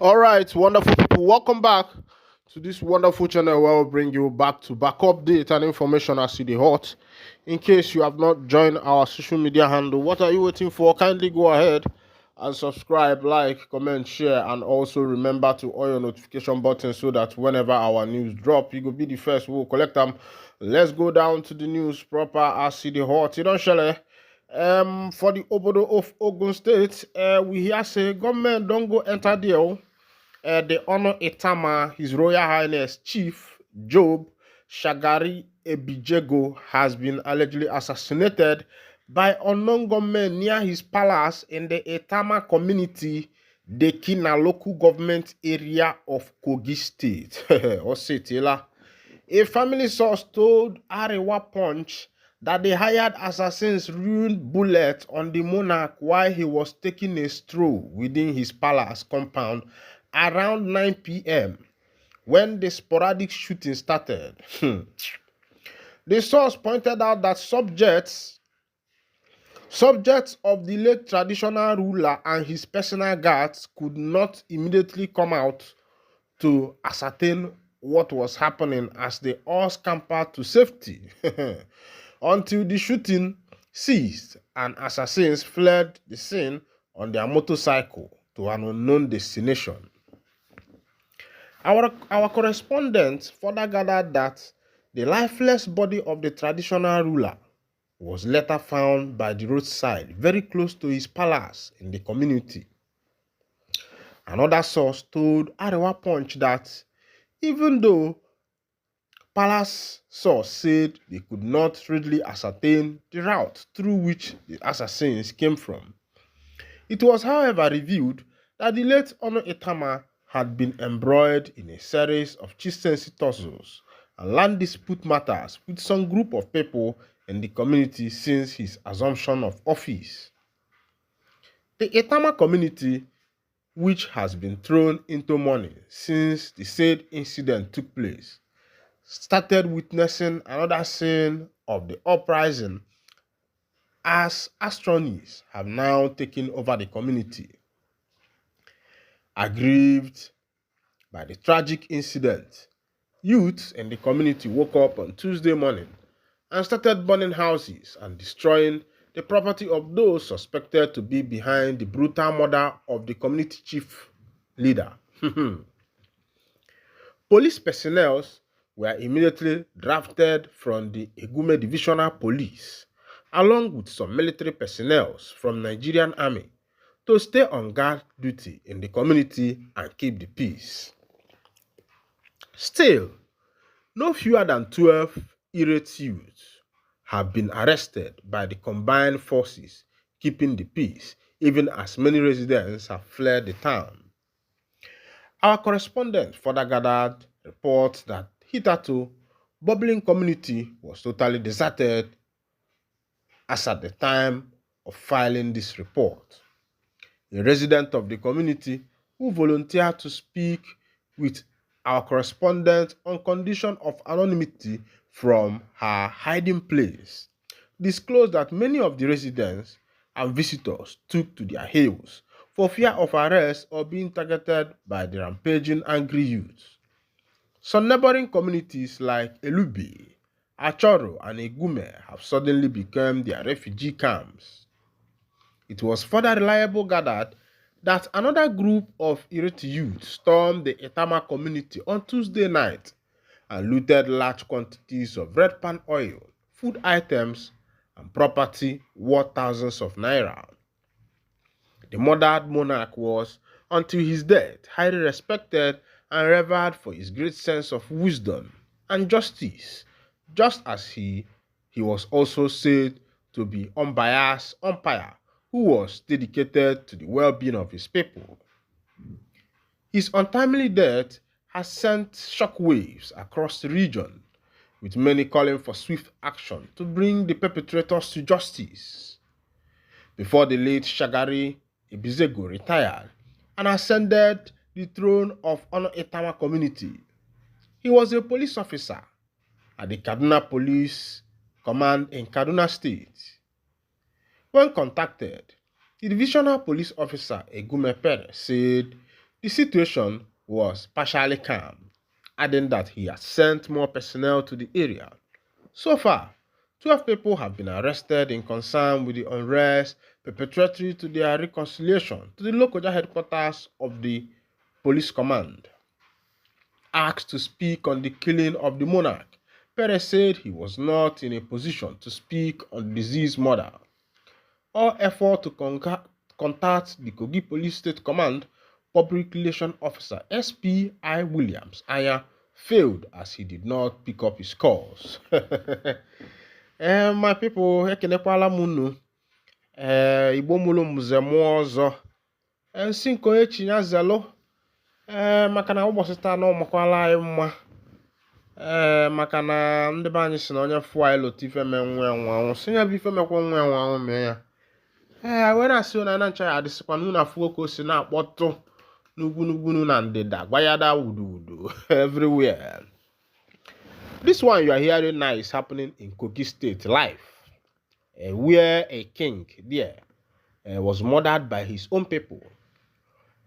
All right, wonderful people, welcome back to this wonderful channel where we'll bring you back to back update and information as to the hot. In case you have not joined our social media handle, what are you waiting for? Kindly go ahead and subscribe, like, comment, share, and also remember to on your notification button so that whenever our news drop, you will be the first. We'll collect them. Let's go down to the news proper as to the hot. You don't share. For the obodo of Ogun State, we hear say government don't go enter there. The honor Etama, His Royal Highness Chief Job Shagari Ebijego has been allegedly assassinated by unknown gunmen near his palace in the Etama community, the Kina local government area of Kogi State. Osetila. A family source told Arewa Punch that the hired assassins ruined bullets on the monarch while he was taking a stroll within his palace compound around 9 p.m. when the sporadic shooting started. The source pointed out that subjects of the late traditional ruler and his personal guards could not immediately come out to ascertain what was happening as they all scampered to safety until the shooting ceased and assassins fled the scene on their motorcycle to an unknown destination. Our correspondent further gathered that the lifeless body of the traditional ruler was later found by the roadside very close to his palace in the community. Another source told Arewa Punch that even though palace source said they could not readily ascertain the route through which the assassins came from, it was however revealed that the late Ono Etama had been embroiled in a series of chieftaincy tussles and land dispute matters with some group of people in the community since his assumption of office. The Etama community, which has been thrown into mourning since the said incident took place, started witnessing another scene of the uprising as astronists have now taken over the community. Aggrieved by the tragic incident, youths in the community woke up on Tuesday morning and started burning houses and destroying the property of those suspected to be behind the brutal murder of the community chief leader. Police personnel were immediately drafted from the Egume Divisional Police, along with some military personnel from Nigerian Army, to stay on guard duty in the community and keep the peace. Still, no fewer than 12 irate youths have been arrested by the combined forces keeping the peace, even as many residents have fled the town. Our correspondent further gathered reports that hitherto bubbling community was totally deserted as at the time of filing this report. A resident of the community who volunteered to speak with our correspondent on condition of anonymity from her hiding place disclosed that many of the residents and visitors took to their heels for fear of arrest or being targeted by the rampaging angry youths. Some neighboring communities like Elubi, Achoro, and Egume have suddenly become their refugee camps. It was further reliably gathered that another group of irate youths stormed the Etama community on Tuesday night and looted large quantities of red palm oil, food items, and property worth thousands of naira. The murdered monarch was, until his death, highly respected and revered for his great sense of wisdom and justice, just as he was also said to be unbiased umpire who was dedicated to the well-being of his people. His untimely death has sent shockwaves across the region, with many calling for swift action to bring the perpetrators to justice. Before the late Shagari Ebizego retired and ascended the throne of Ono Etama community, he was a police officer at the Kaduna Police Command in Kaduna State. When contacted, the divisional police officer Egume Pere said The situation was partially calm, adding that he had sent more personnel to the area. So far, 12 people have been arrested in concern with the unrest preparatory to their reconciliation to the Lokoja headquarters of the police command. Asked to speak on the killing of the monarch, Perez said he was not in a position to speak on the deceased murder. All effort to contact the Kogi Police State Command Public Relations Officer S.P.I. Williams Anya failed as he did not pick up his calls. My people, ekenekwala m unu. Igbo mụrụ mze mụọ ọzọ. Nsi nke onye chinya zelo. Maka na ụbọchị taa na ọmakwala anyị mma. Maka na ndị be anyị si na onye fụọ anyị lota ife me nwa anwụ. Si ya bụ ife mekwa nwa anwụ mee ya. Wee na-asị na ncha ya adịsịkwa n'unu afụgo ka o si na-akpọtụ n'ugwu na ndịda gbanyada wudu everywhere. This one you are hearing now is happening in Kogi State live, where a king there was murdered by his own people.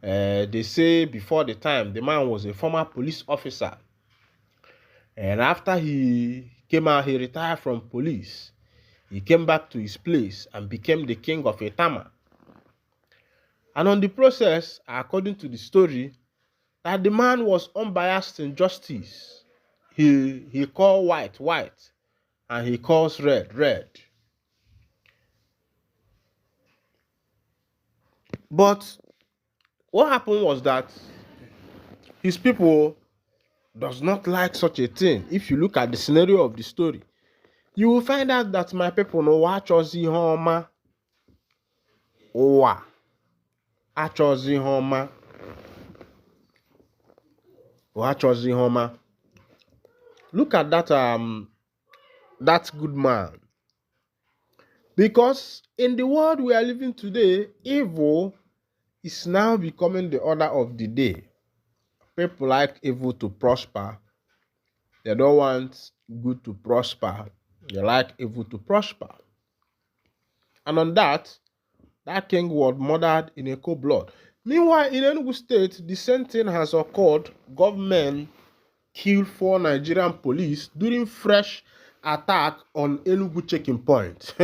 They say before the time the man was a former police officer, and after he came out, he retired from police. He came back to his place and became the king of Etama. And on the process, according to the story, that the man was unbiased in justice. He called white, and he calls red. But what happened was that his people does not like such a thing. If you look at the scenario of the story, you will find out that my people know achozi homa. Owa. Achozi homa. Achozi homa. Look at that that good man. Because in the world we are living today, evil is now becoming the order of the day. People like evil to prosper. They don't want good to prosper. They like evil to prosper. And on that king was murdered in a cold blood. Meanwhile, in Enugu State, the same thing has occurred. Government killed 4 Nigerian police during fresh attack on Enugu checking point.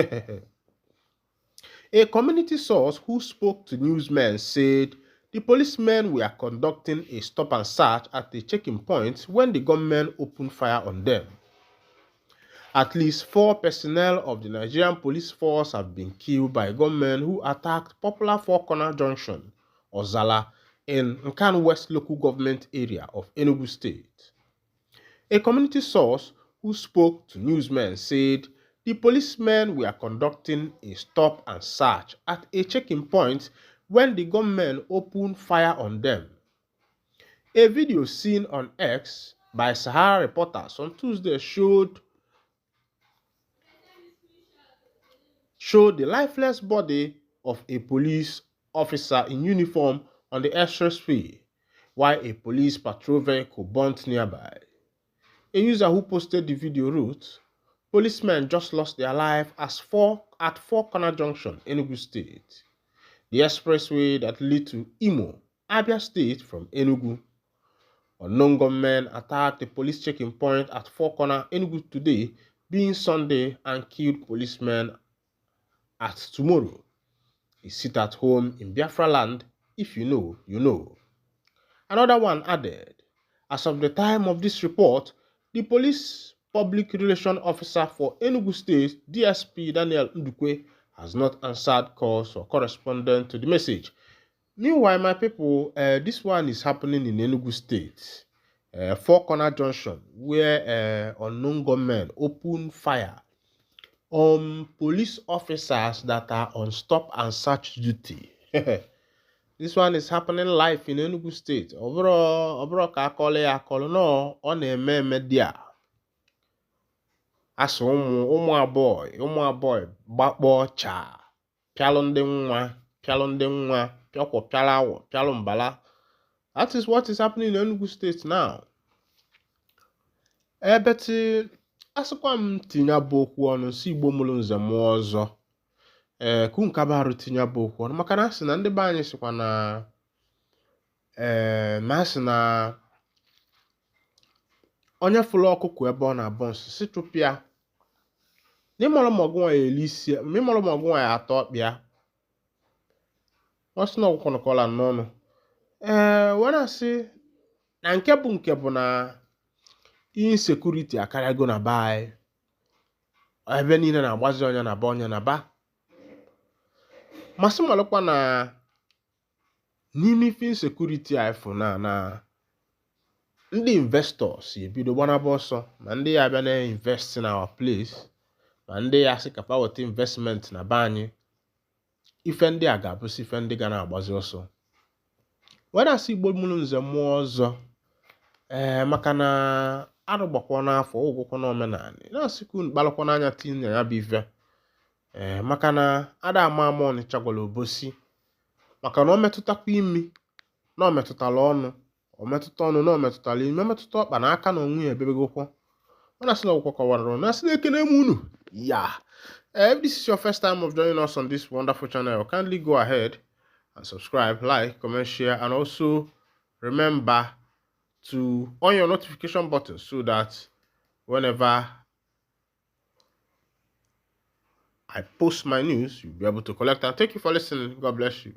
A community source who spoke to newsmen said the policemen were conducting a stop and search at the checking point when the gunmen opened fire on them. At least 4 personnel of the Nigerian police force have been killed by gunmen who attacked popular Four Corner Junction, Ozala, in Nkan West local government area of Enugu State. A community source who spoke to newsmen said the policemen were conducting a stop and search at a checking point when the gunmen opened fire on them. A video seen on X by Sahara reporters on Tuesday showed the lifeless body of a police officer in uniform on the expressway, while a police patrol vehicle burnt nearby. A user who posted the video wrote, "Policemen just lost their life at Four Corner Junction, Enugu State, the expressway that leads to Imo, Abia State from Enugu. Unknown gunmen attacked the police checking point at Four Corner, Enugu today, being Sunday, and killed policemen at tomorrow. A sit at home in Biafra land. If you know, you know." Another one added, "As of the time of this report, the police public relations officer for Enugu State, DSP Daniel Ndukwe, has not answered calls or corresponded to the message." Meanwhile, my people, this one is happening in Enugu State, Four Corner Junction, where unknown gunmen open fire on police officers that are on stop and search duty. This one is happening live in Enugu State. Obro ka akọle ya akọle no ọ na-eme media. Asụ ụmụ abụọ gbakpọ cha pịalụ ndị nwa pịakwọ pịalụ awọ pịalụ mbala. That is what is happening in Enugu State now. Beti asịkwa m tinye bụ okwu ọnụ si Igbo mụrụ nze mụọ ọzọ. Kunkabarụ tinye bụ okwu ọnụ maka na asị na ndị be anyị sịkwa na ma sị na onye fụlụ ọkụkọ ebe ọ na-abọ nsị si chụpụ ya n'ịmọrọ ma ọgụ nwa ya elisi ma ịmọrọ ma ọgụ nwa ya atọ ọkpịa ọ sị na ọgwụkwọ nọkọla n'ọnụ were asị na nke bụ na insekuriti akarịago na be anyị ebe niile na-agbazi onye na ba onye na ba masị malụkwa na n'ime ife insekuriti anyị fụ na ndị investors ebido gbanaba ọsọ ma ndị ya abịa na-invest in our place ma ndị ya sị kapa weta investment na be anyị ife ndị a ga-abụsị ife ndị ga na-agbazi ọsọ were asị igbo mụrụ nze mmụọ ọzọ maka na arụgbakwa n'afọ ụgwụkwọ na omenala na-asịkwa unu kpalụkwa n'anya tinye ya bụ ife maka na ada ama ọnịcha gwara obosi maka na o metụtakwa imi na o metụtala ọnụ o metụta ọnụ na o metụtala imi metụta ọkpa na aka na onwe ya ebebegokwo ọ na-asị na ọgwụkwọ kọwara na asị na-ekene m unu if this is your first time of joining us on this wonderful channel, kindly go ahead and subscribe, like, comment, share, and also remember to on your notification button so that whenever I post my news, you'll be able to collect. And thank you for listening. God bless you.